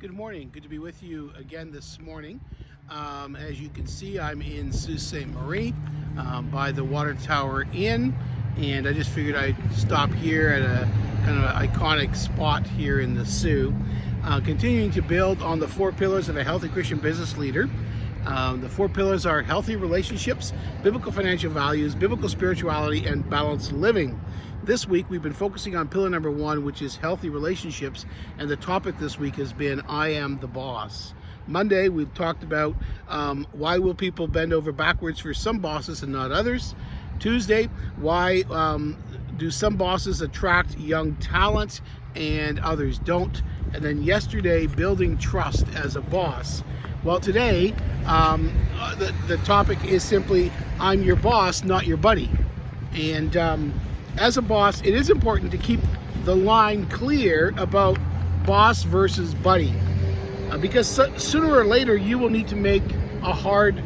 Good morning. Good to be with you again this morning. As you can see, I'm in Sault Ste. Marie by the Water Tower Inn, and I just figured I'd stop here at a kind of iconic spot here in the Soo. Continuing to build on the 4 pillars of a healthy Christian business leader. The 4 pillars are healthy relationships, biblical financial values, biblical spirituality, and balanced living. This week we've been focusing on pillar number 1, which is healthy relationships, and the topic this week has been I am the boss. Monday we talked about why will people bend over backwards for some bosses and not others. Tuesday, why do some bosses attract young talent and others don't. And then yesterday, building trust as a boss. Well, today the topic is simply I'm your boss, not your buddy. And as a boss, it is important to keep the line clear about boss versus buddy, because sooner or later you will need to make a hard,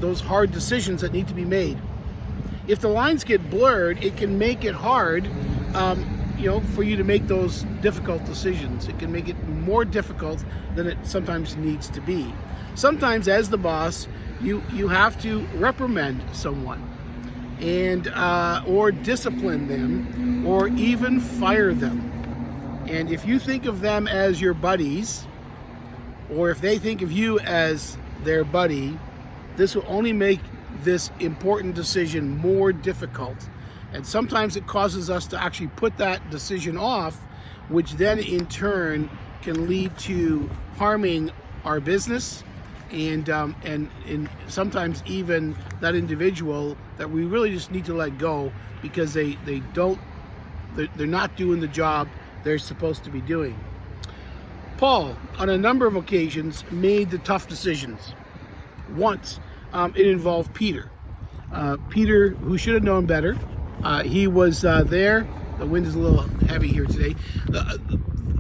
those hard decisions that need to be made. If the lines get blurred, it can make it hard, for you to make those difficult decisions. It can make it more difficult than it sometimes needs to be. Sometimes, as the boss, you have to reprimand someone, and or discipline them, or even fire them. And if you think of them as your buddies, or if they think of you as their buddy, this will only make this important decision more difficult. And sometimes it causes us to actually put that decision off, which then in turn can lead to harming our business and sometimes even that individual that we really just need to let go because they're not doing the job they're supposed to be doing. Paul, on a number of occasions, made the tough decisions. Once, it involved Peter. Peter, who should have known better, he was there. The wind is a little heavy here today.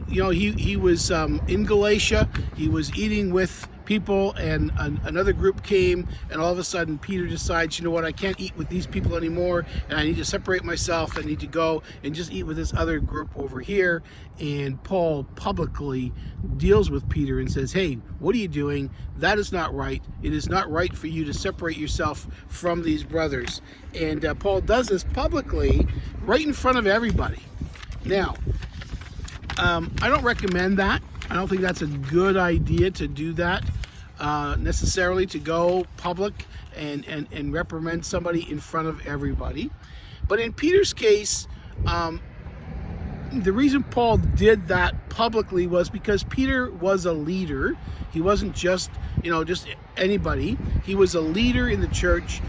He was in Galatia. He was eating with people, and another group came, and all of a sudden Peter decides, you know what, I can't eat with these people anymore, and I need to separate myself. I need to go and just eat with this other group over here. And Paul publicly deals with Peter and says, hey, what are you doing? That is not right. It is not right for you to separate yourself from these brothers. And Paul does this publicly right in front of everybody. Now, I don't recommend that. I don't think that's a good idea to do that, necessarily, to go public and reprimand somebody in front of everybody. But in Peter's case, the reason Paul did that publicly was because Peter was a leader. He wasn't just anybody. He was a leader in the church.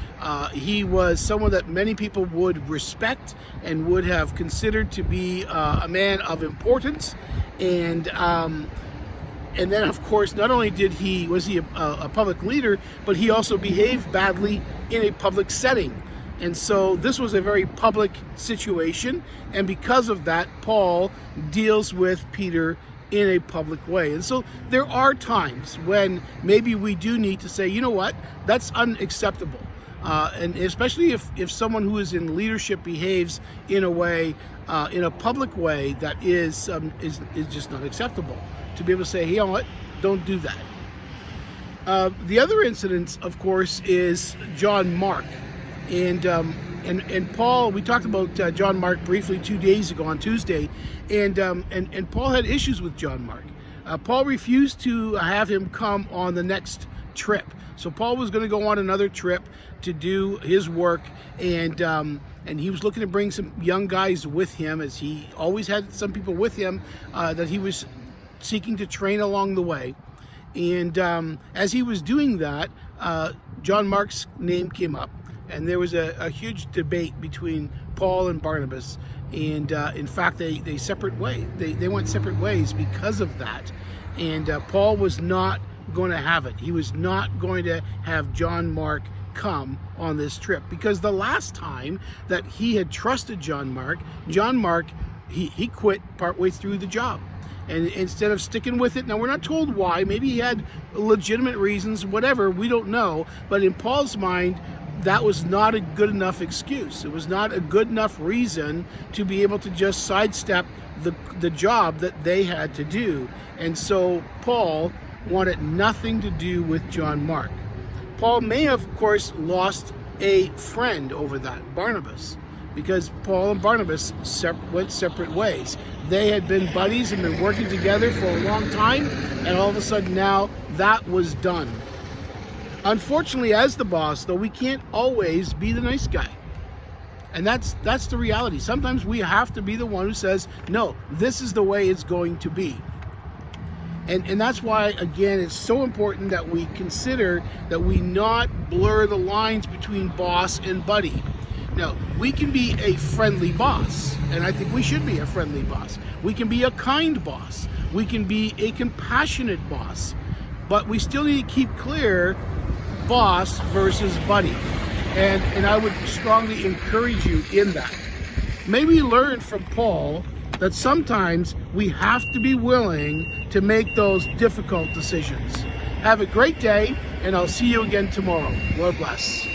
He was someone that many people would respect and would have considered to be a man of importance. And then, of course, not only was he a public leader, but he also behaved badly in a public setting. And so this was a very public situation, and because of that, Paul deals with Peter in a public way. And so there are times when maybe we do need to say, you know what, that's unacceptable. And especially if someone who is in leadership behaves in a way, in a public way that is just not acceptable. To be able to say, hey, you know what, don't do that. The other incident, of course, is John Mark. And Paul, we talked about John Mark briefly 2 days ago on Tuesday, and Paul had issues with John Mark. Paul refused to have him come on the next trip. So Paul was going to go on another trip to do his work, and he was looking to bring some young guys with him, as he always had some people with him that he was seeking to train along the way. And as he was doing that, John Mark's name came up, and there was a huge debate between Paul and Barnabas. And in fact, they separate ways. They went separate ways because of that. And Paul was not going to have it. He was not going to have John Mark come on this trip, because the last time that he had trusted John Mark, he quit partway through the job. And instead of sticking with it, now we're not told why, maybe he had legitimate reasons, whatever, we don't know. But in Paul's mind, that was not a good enough excuse. It was not a good enough reason to be able to just sidestep the job that they had to do. And so Paul wanted nothing to do with John Mark. Paul may have, of course, lost a friend over that, Barnabas, because Paul and Barnabas went separate ways. They had been buddies and been working together for a long time, and all of a sudden now that was done. Unfortunately, as the boss, though, we can't always be the nice guy. And that's the reality. Sometimes we have to be the one who says, no, this is the way it's going to be. And that's why, again, it's so important that we consider that we not blur the lines between boss and buddy. Now, we can be a friendly boss, and I think we should be a friendly boss. We can be a kind boss. We can be a compassionate boss. But we still need to keep clear boss versus buddy. And I would strongly encourage you in that. Maybe learn from Paul that sometimes we have to be willing to make those difficult decisions. Have a great day, and I'll see you again tomorrow. Lord bless.